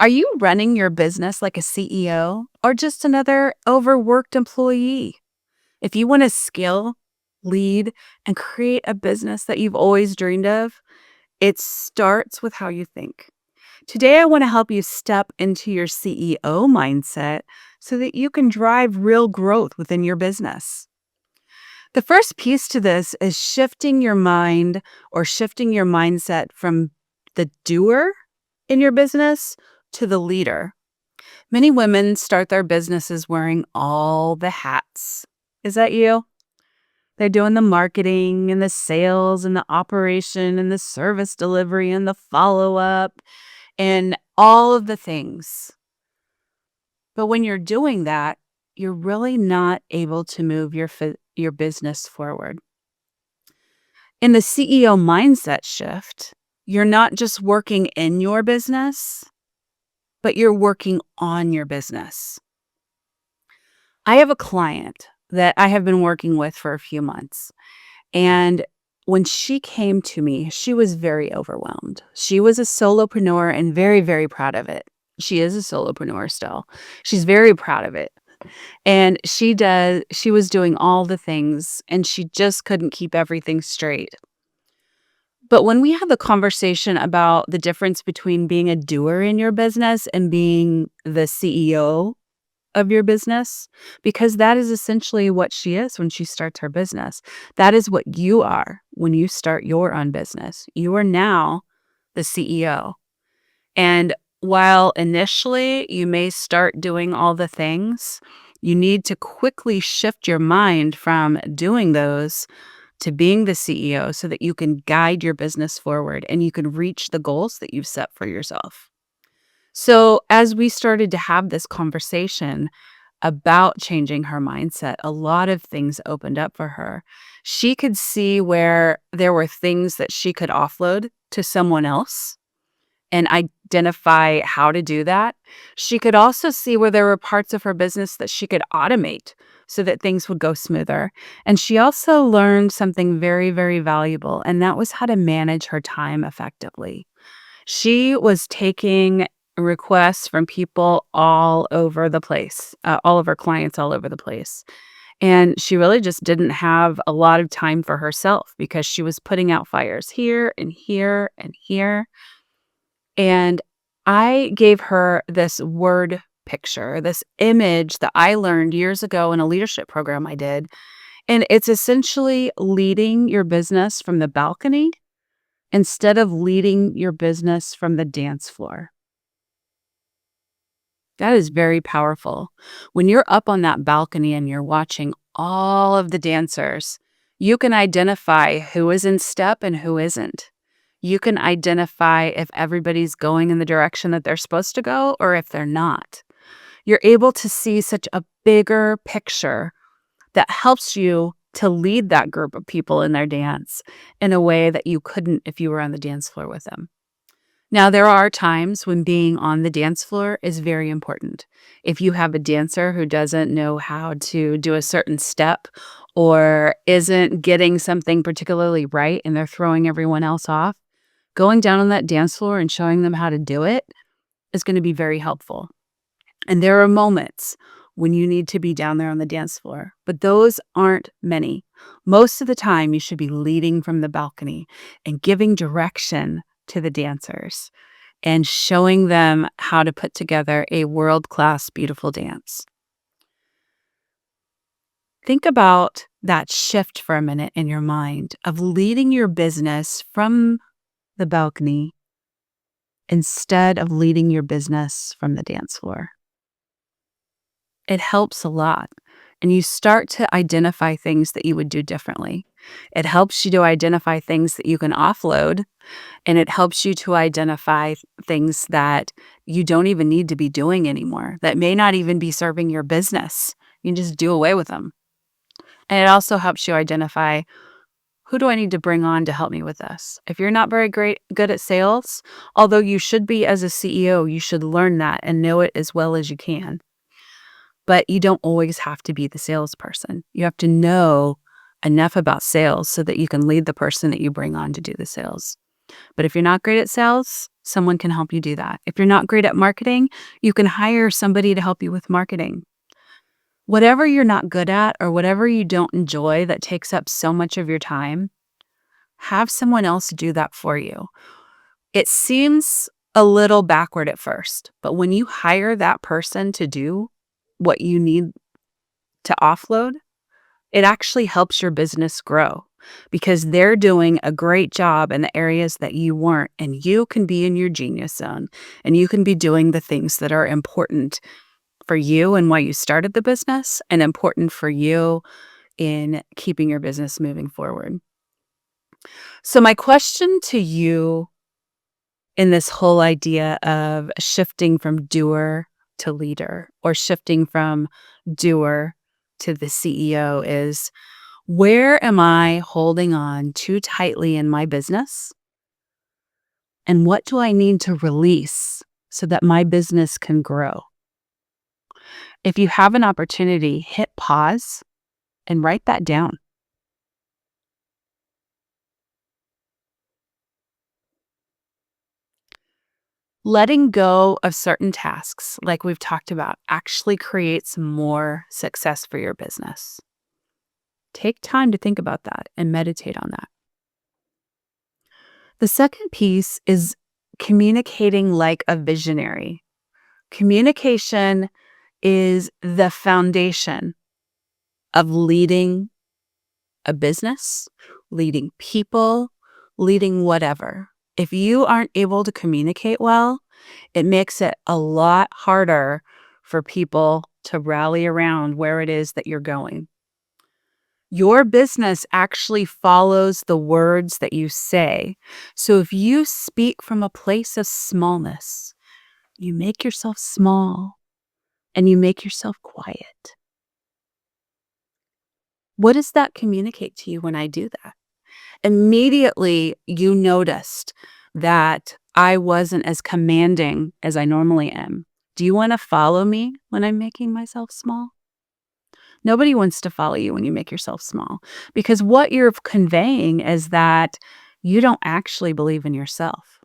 Are you running your business like a CEO or just another overworked employee? If you want to scale, lead, and create a business that you've always dreamed of, it starts with how you think. Today, I want to help you step into your CEO mindset so that you can drive real growth within your business. The first piece to this is shifting your mind or shifting your mindset from the doer in your business to the leader. Many women start their businesses wearing all the hats. Is that you? They're doing the marketing and the sales and the operation and the service delivery and the follow up and all of the things. But when you're doing that, you're really not able to move your business forward. In the CEO mindset shift, you're not just working in your business, but you're working on your business. I have a client that I have been working with for a few months. And when she came to me, she was very overwhelmed. She was a solopreneur and very, very proud of it. She is a solopreneur still. She's very proud of it. And she was doing all the things and she just couldn't keep everything straight. But when we had the conversation about the difference between being a doer in your business and being the CEO of your business, because that is essentially what she is when she starts her business. That is what you are when you start your own business. You are now the CEO. And while initially you may start doing all the things, you need to quickly shift your mind from doing those to being the CEO so that you can guide your business forward and you can reach the goals that you've set for yourself. So, as we started to have this conversation about changing her mindset, a lot of things opened up for her. She could see where there were things that she could offload to someone else and identify how to do that. She could also see where there were parts of her business that she could automate so that things would go smoother. And she also learned something very, very valuable, and that was how to manage her time effectively. She was taking requests from people all over the place, all of her clients all over the place. And she really just didn't have a lot of time for herself because she was putting out fires here and here and here. And I gave her this word picture, this image that I learned years ago in a leadership program I did. And it's essentially leading your business from the balcony instead of leading your business from the dance floor. That is very powerful. When you're up on that balcony and you're watching all of the dancers, you can identify who is in step and who isn't. You can identify if everybody's going in the direction that they're supposed to go or if they're not. You're able to see such a bigger picture that helps you to lead that group of people in their dance in a way that you couldn't if you were on the dance floor with them. Now, there are times when being on the dance floor is very important. If you have a dancer who doesn't know how to do a certain step or isn't getting something particularly right and they're throwing everyone else off, going down on that dance floor and showing them how to do it is going to be very helpful. And there are moments when you need to be down there on the dance floor, but those aren't many. Most of the time, you should be leading from the balcony and giving direction to the dancers and showing them how to put together a world-class, beautiful dance. Think about that shift for a minute in your mind of leading your business from the balcony instead of leading your business from the dance floor. It helps a lot. And you start to identify things that you would do differently. It helps you to identify things that you can offload, and it helps you to identify things that you don't even need to be doing anymore, that may not even be serving your business. You can just do away with them. And it also helps you identify, who do I need to bring on to help me with this? If you're not very good at sales, although you should be as a CEO, you should learn that and know it as well as you can. But you don't always have to be the salesperson. You have to know enough about sales so that you can lead the person that you bring on to do the sales. But if you're not great at sales, someone can help you do that. If you're not great at marketing, you can hire somebody to help you with marketing. Whatever you're not good at or whatever you don't enjoy that takes up so much of your time, have someone else do that for you. It seems a little backward at first, but when you hire that person to do what you need to offload, it actually helps your business grow because they're doing a great job in the areas that you weren't, and you can be in your genius zone and you can be doing the things that are important for you and why you started the business and important for you in keeping your business moving forward. So my question to you in this whole idea of shifting from doer to leader or shifting from doer to the CEO is, where am I holding on too tightly in my business? And what do I need to release so that my business can grow? If you have an opportunity, hit pause and write that down. Letting go of certain tasks, like we've talked about, actually creates more success for your business. Take time to think about that and meditate on that. The second piece is communicating like a visionary. Communication is the foundation of leading a business, leading people, leading whatever. If you aren't able to communicate well, it makes it a lot harder for people to rally around where it is that you're going. Your business actually follows the words that you say. So if you speak from a place of smallness, you make yourself small and you make yourself quiet. What does that communicate to you when I do that? Immediately, you noticed that I wasn't as commanding as I normally am. Do you want to follow me when I'm making myself small? Nobody wants to follow you when you make yourself small because what you're conveying is that you don't actually believe in yourself.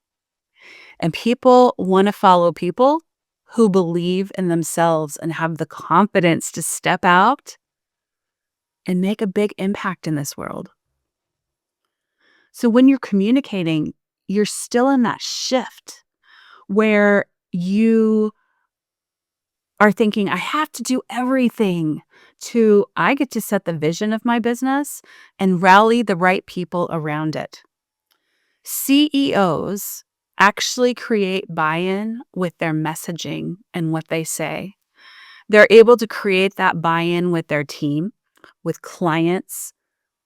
And people want to follow people who believe in themselves and have the confidence to step out and make a big impact in this world. So when you're communicating, you're still in that shift where you are thinking, I have to do everything, to I get to set the vision of my business and rally the right people around it. CEOs actually create buy-in with their messaging and what they say. They're able to create that buy-in with their team, with clients,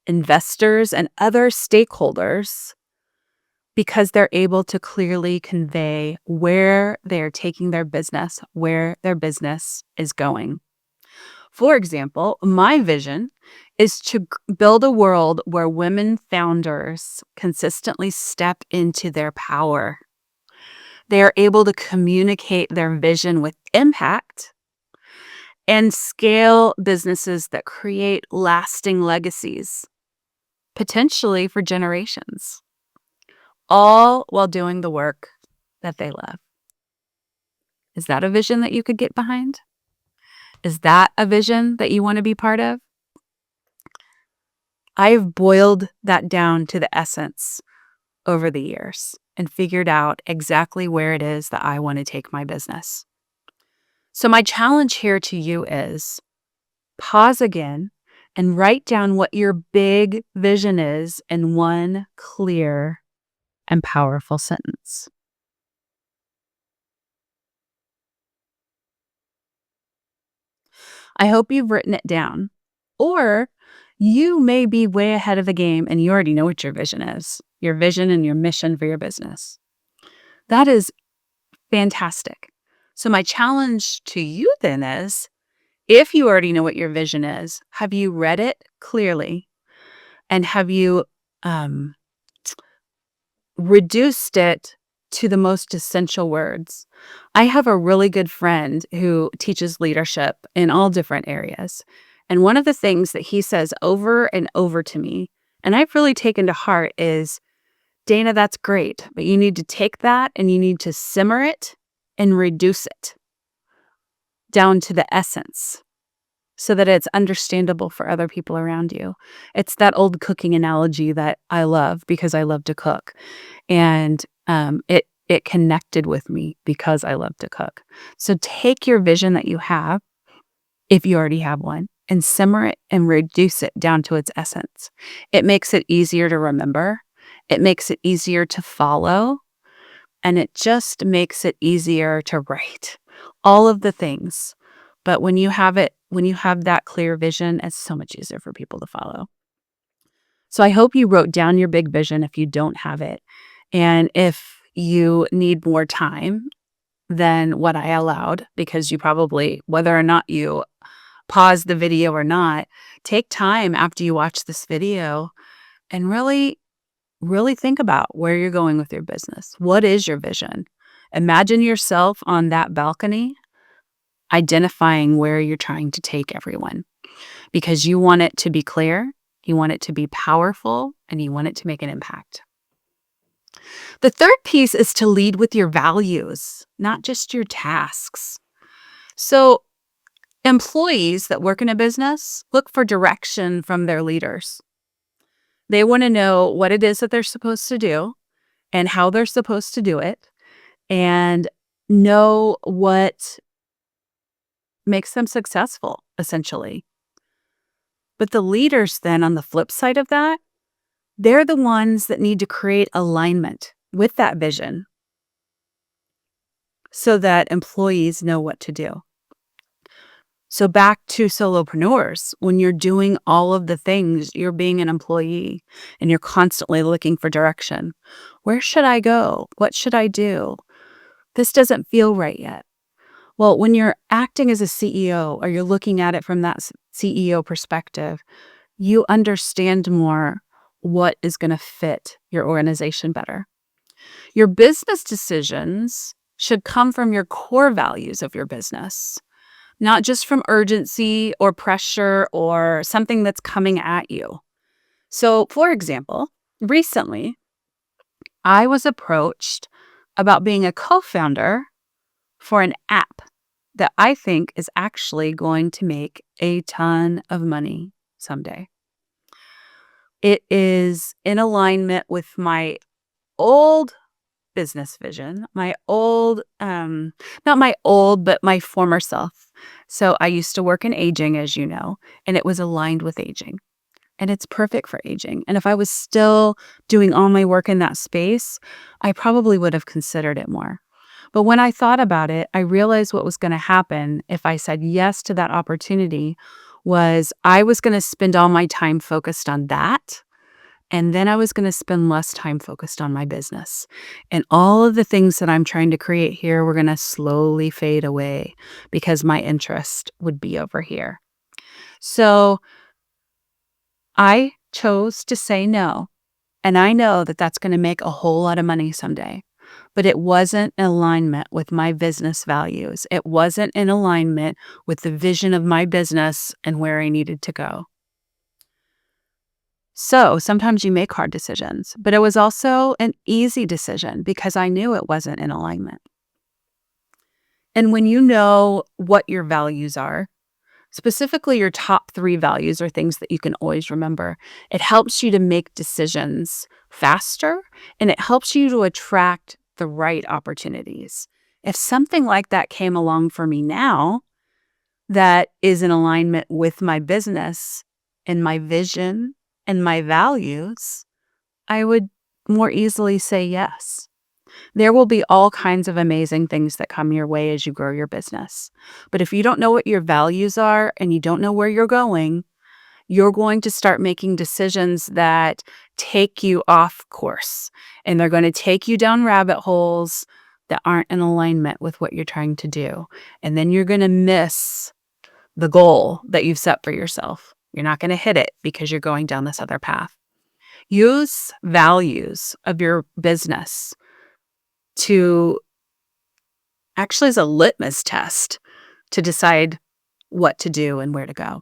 investors, and other stakeholders because they're able to clearly convey where they're taking their business, where their business is going. For example, my vision is to build a world where women founders consistently step into their power. They are able to communicate their vision with impact and scale businesses that create lasting legacies, potentially for generations, all while doing the work that they love. Is that a vision that you could get behind? Is that a vision that you want to be part of? I've boiled that down to the essence over the years and figured out exactly where it is that I want to take my business. So my challenge here to you is pause again and write down what your big vision is in one clear and powerful sentence. I hope you've written it down. Or you may be way ahead of the game and you already know what your vision is, your vision and your mission for your business. That is fantastic. So my challenge to you then is, if you already know what your vision is, have you read it clearly? And have you reduced it to the most essential words? I have a really good friend who teaches leadership in all different areas. And one of the things that he says over and over to me, and I've really taken to heart, is Dana, that's great, but you need to take that and you need to simmer it and reduce it down to the essence so that it's understandable for other people around you. It's that old cooking analogy that I love because I love to cook. And it connected with me because I love to cook. So take your vision that you have, if you already have one, and simmer it and reduce it down to its essence. It makes it easier to remember. It makes it easier to follow. And it just makes it easier to write. All of the things. But when you have that clear vision, it's so much easier for people to follow. So I hope you wrote down your big vision if you don't have it. And if you need more time than what I allowed, because you probably, whether or not you pause the video or not, take time after you watch this video and really think about where you're going with your business. What is your vision? Imagine yourself on that balcony, identifying where you're trying to take everyone because you want it to be clear, you want it to be powerful, and you want it to make an impact. The third piece is to lead with your values, not just your tasks. So, employees that work in a business look for direction from their leaders. They want to know what it is that they're supposed to do and how they're supposed to do it and know what makes them successful, essentially. But the leaders then, on the flip side of that, they're the ones that need to create alignment with that vision so that employees know what to do. So back to solopreneurs, when you're doing all of the things, you're being an employee and you're constantly looking for direction. Where should I go? What should I do? This doesn't feel right yet. Well, when you're acting as a CEO or you're looking at it from that CEO perspective, you understand more what is going to fit your organization better. Your business decisions should come from your core values of your business, not just from urgency or pressure or something that's coming at you. So, for example, recently, I was approached about being a co-founder for an app that I think is actually going to make a ton of money someday. It is in alignment with my old business vision, my old, not my old, but my former self. So I used to work in aging, as you know, and it was aligned with aging. And it's perfect for aging. And if I was still doing all my work in that space, I probably would have considered it more. But when I thought about it, I realized what was going to happen if I said yes to that opportunity was I was going to spend all my time focused on that. And then I was going to spend less time focused on my business. And all of the things that I'm trying to create here were going to slowly fade away because my interest would be over here. So I chose to say no. And I know that that's going to make a whole lot of money someday. But it wasn't in alignment with my business values. It wasn't in alignment with the vision of my business and where I needed to go. So sometimes you make hard decisions, but it was also an easy decision because I knew it wasn't in alignment. And when you know what your values are, specifically your top 3 values are things that you can always remember, it helps you to make decisions faster and it helps you to attract the right opportunities. If something like that came along for me now that is in alignment with my business and my vision and my values, I would more easily say yes. There will be all kinds of amazing things that come your way as you grow your business. But if you don't know what your values are and you don't know where you're going to start making decisions that take you off course. And they're going to take you down rabbit holes that aren't in alignment with what you're trying to do. And then you're going to miss the goal that you've set for yourself. You're not going to hit it because you're going down this other path. Use values of your business to actually as a litmus test to decide what to do and where to go.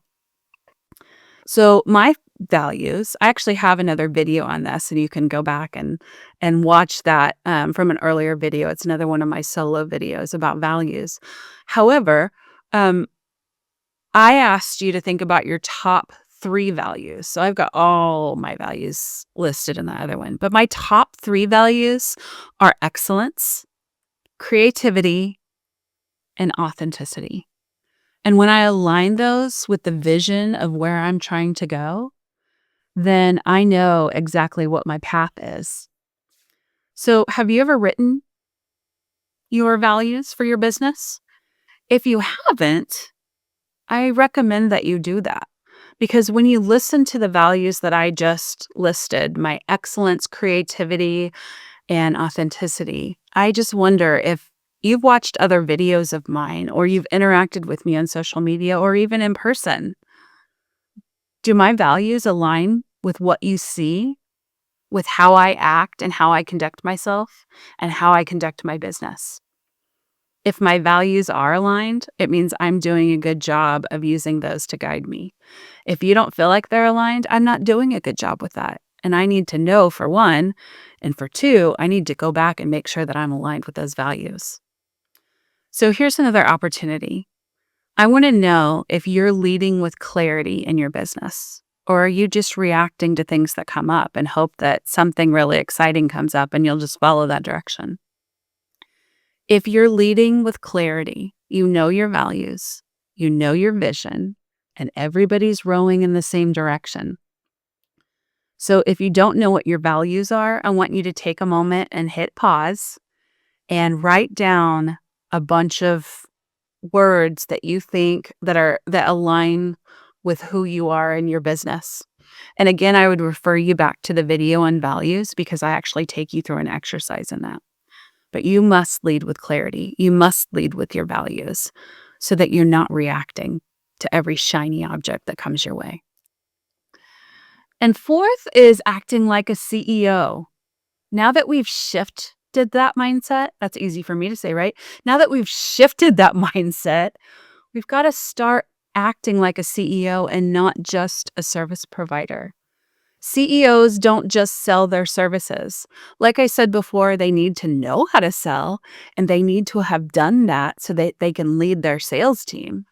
So my values, I actually have another video on this, and you can go back and watch that from an earlier video. It's another one of my solo videos about values. However, um, I asked you to think about your top 3 values. So I've got all my values listed in the other one, but my top 3 values are excellence, creativity, and authenticity. And when I align those with the vision of where I'm trying to go, then I know exactly what my path is. So, have you ever written your values for your business? If you haven't, I recommend that you do that. Because when you listen to the values that I just listed, my excellence, creativity, and authenticity, I just wonder if you've watched other videos of mine or you've interacted with me on social media or even in person. Do my values align with what you see, with how I act and how I conduct myself and how I conduct my business? If my values are aligned, it means I'm doing a good job of using those to guide me. If you don't feel like they're aligned, I'm not doing a good job with that. And I need to know, for one. And for two, I need to go back and make sure that I'm aligned with those values. So here's another opportunity. I want to know if you're leading with clarity in your business, or are you just reacting to things that come up and hope that something really exciting comes up and you'll just follow that direction? If you're leading with clarity, you know your values, you know your vision, and everybody's rowing in the same direction. So if you don't know what your values are, I want you to take a moment and hit pause and write down a bunch of words that you think that align with who you are in your business. And again, I would refer you back to the video on values because I actually take you through an exercise in that. But you must lead with clarity. You must lead with your values so that you're not reacting to every shiny object that comes your way. And fourth is acting like a CEO. Now that we've shifted that mindset, that's easy for me to say, right? Now that we've shifted that mindset, we've got to start acting like a CEO and not just a service provider. CEOs don't just sell their services. Like I said before, they need to know how to sell and they need to have done that so that they can lead their sales team.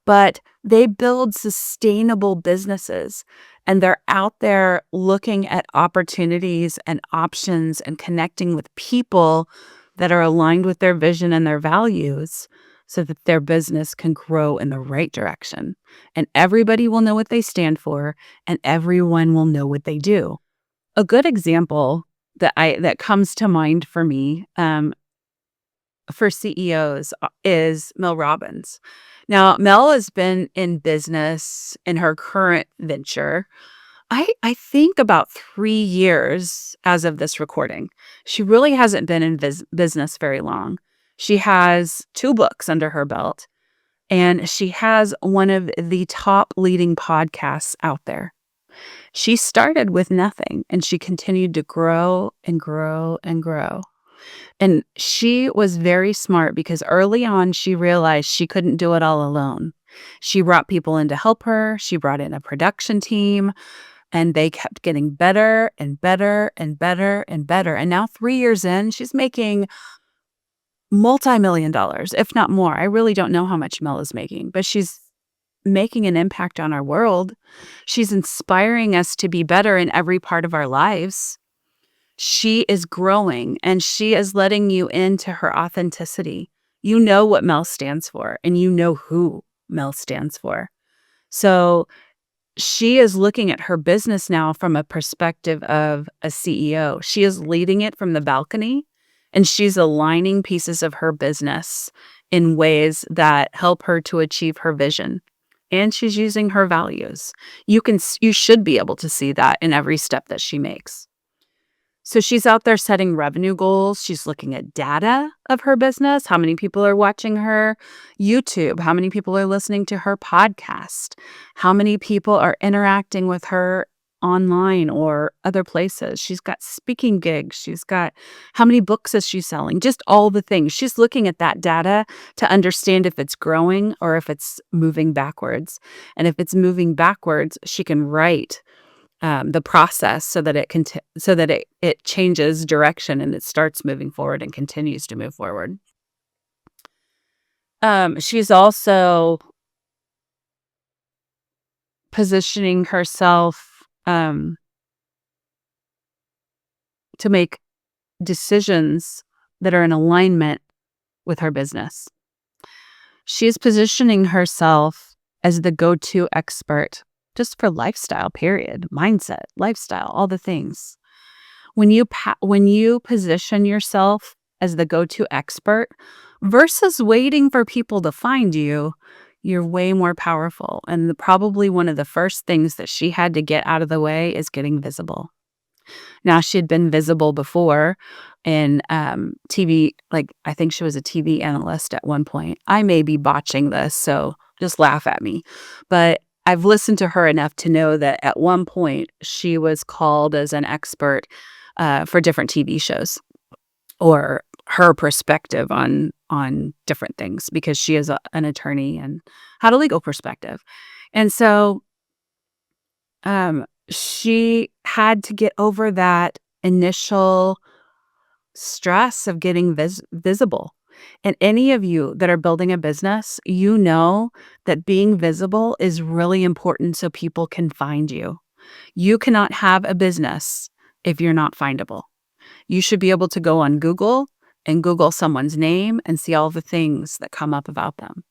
But they build sustainable businesses and they're out there looking at opportunities and options and connecting with people that are aligned with their vision and their values so that their business can grow in the right direction. And everybody will know what they stand for and everyone will know what they do. A good example that comes to mind for me for CEOs is Mel Robbins. Now, Mel has been in business in her current venture, I think about 3 years as of this recording. She really hasn't been in business very long. She has 2 books under her belt, and she has one of the top leading podcasts out there. She started with nothing, and she continued to grow and grow and grow. And she was very smart because early on, she realized she couldn't do it all alone. She brought people in to help her. She brought in a production team, and they kept getting better and better and better and better. And now 3 years in, she's making multi-million dollars, if not more. I really don't know how much Mel is making, but she's making an impact on our world. She's inspiring us to be better in every part of our lives. She is growing and she is letting you into her authenticity. You know what Mel stands for and you know who Mel stands for. So she is looking at her business now from a perspective of a CEO. She is leading it from the balcony and she's aligning pieces of her business in ways that help her to achieve her vision. And she's using her values. You should be able to see that in every step that she makes. So she's out there setting revenue goals. She's looking at data of her business. How many people are watching her YouTube? How many people are listening to her podcast? How many people are interacting with her online or other places. She's got speaking gigs. She's got how many books is she selling? Just all the things. She's looking at that data to understand if it's growing or if it's moving backwards. And if it's moving backwards, she can write the process so that it changes direction and it starts moving forward and continues to move forward. She's also positioning herself to make decisions that are in alignment with her business. She's positioning herself as the go-to expert just for lifestyle, period, mindset, lifestyle, all the things. When you position yourself as the go-to expert versus waiting for people to find you, you're way more powerful. And probably one of the first things that she had to get out of the way is getting visible. Now, she had been visible before in TV, like I think she was a TV analyst at one point. I may be botching this, so just laugh at me. But I've listened to her enough to know that at one point she was called as an expert for different TV shows or her perspective on different things because she is an attorney and had a legal perspective. And so she had to get over that initial stress of getting visible. And any of you that are building a business, you know that being visible is really important so people can find you. You cannot have a business if you're not findable. You should be able to go on Google and Google someone's name and see all the things that come up about them.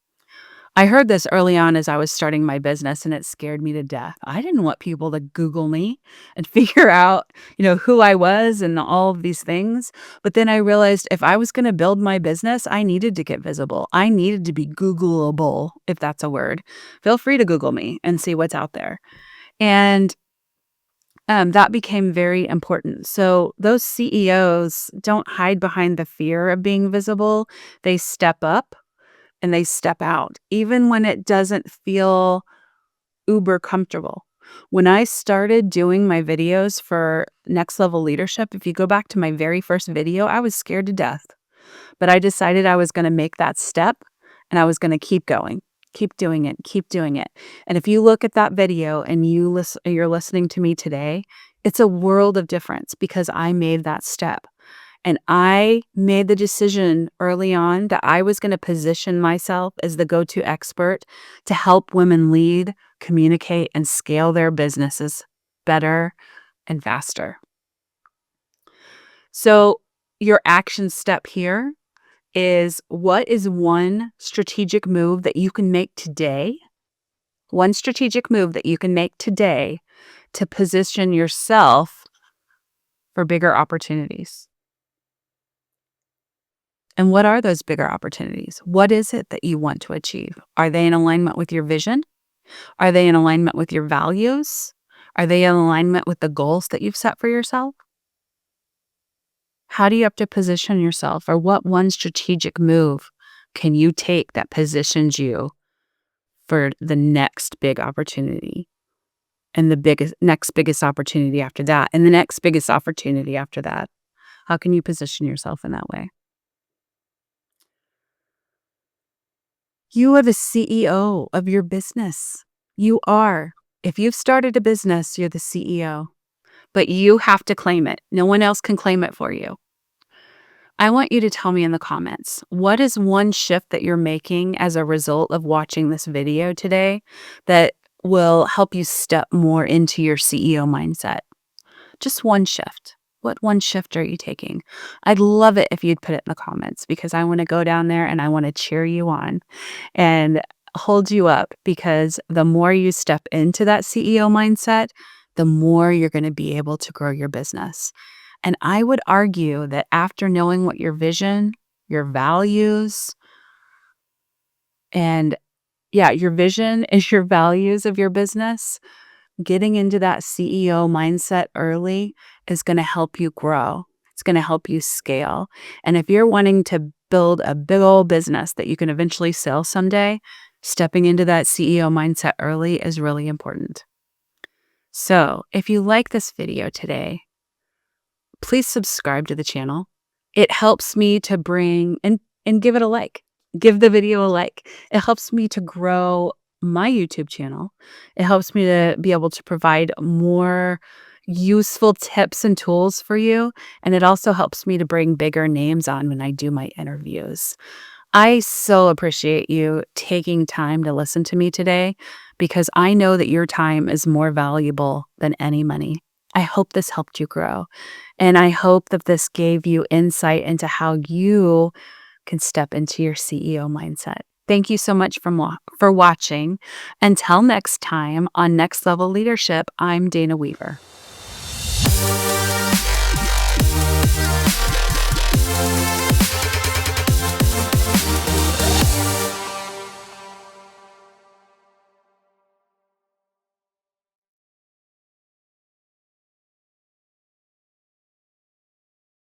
I heard this early on as I was starting my business and it scared me to death. I didn't want people to Google me and figure out, who I was and all of these things. But then I realized if I was going to build my business, I needed to get visible. I needed to be Googleable, if that's a word. Feel free to Google me and see what's out there. And that became very important. So those CEOs don't hide behind the fear of being visible. They step up and they step out, even when it doesn't feel uber comfortable. When I started doing my videos for Next Level Leadership, if you go back to my very first video, I was scared to death. But I decided I was going to make that step and I was going to keep going, keep doing it, keep doing it. And if you look at that video and you're listening to me today, it's a world of difference because I made that step. And I made the decision early on that I was going to position myself as the go-to expert to help women lead, communicate, and scale their businesses better and faster. So your action step here is, what is one strategic move that you can make today? One strategic move that you can make today to position yourself for bigger opportunities. And what are those bigger opportunities? What is it that you want to achieve? Are they in alignment with your vision? Are they in alignment with your values? Are they in alignment with the goals that you've set for yourself? How do you have to position yourself, or what one strategic move can you take that positions you for the next big opportunity and the next biggest opportunity after that and the next biggest opportunity after that? How can you position yourself in that way? You are the CEO of your business. You are. If you've started a business, you're the CEO. But you have to claim it. No one else can claim it for you. I want you to tell me in the comments, what is one shift that you're making as a result of watching this video today that will help you step more into your CEO mindset? Just one shift. What one shift are you taking? I'd love it if you'd put it in the comments because I want to go down there and I want to cheer you on and hold you up, because the more you step into that CEO mindset, the more you're going to be able to grow your business. And I would argue that after knowing what your vision, your values, and your vision is your values of your business, getting into that CEO mindset early is going to help you grow. It's going to help you scale. And if you're wanting to build a big old business that you can eventually sell someday, stepping into that CEO mindset early is really important. So if you like this video today, please subscribe to the channel. It helps me to bring and give it a like. Give the video a like. It helps me to grow my YouTube channel. It helps me to be able to provide more useful tips and tools for you. And it also helps me to bring bigger names on when I do my interviews. I so appreciate you taking time to listen to me today because I know that your time is more valuable than any money. I hope this helped you grow. And I hope that this gave you insight into how you can step into your CEO mindset. Thank you so much for watching. Until next time on Next Level Leadership, I'm Dana Weaver.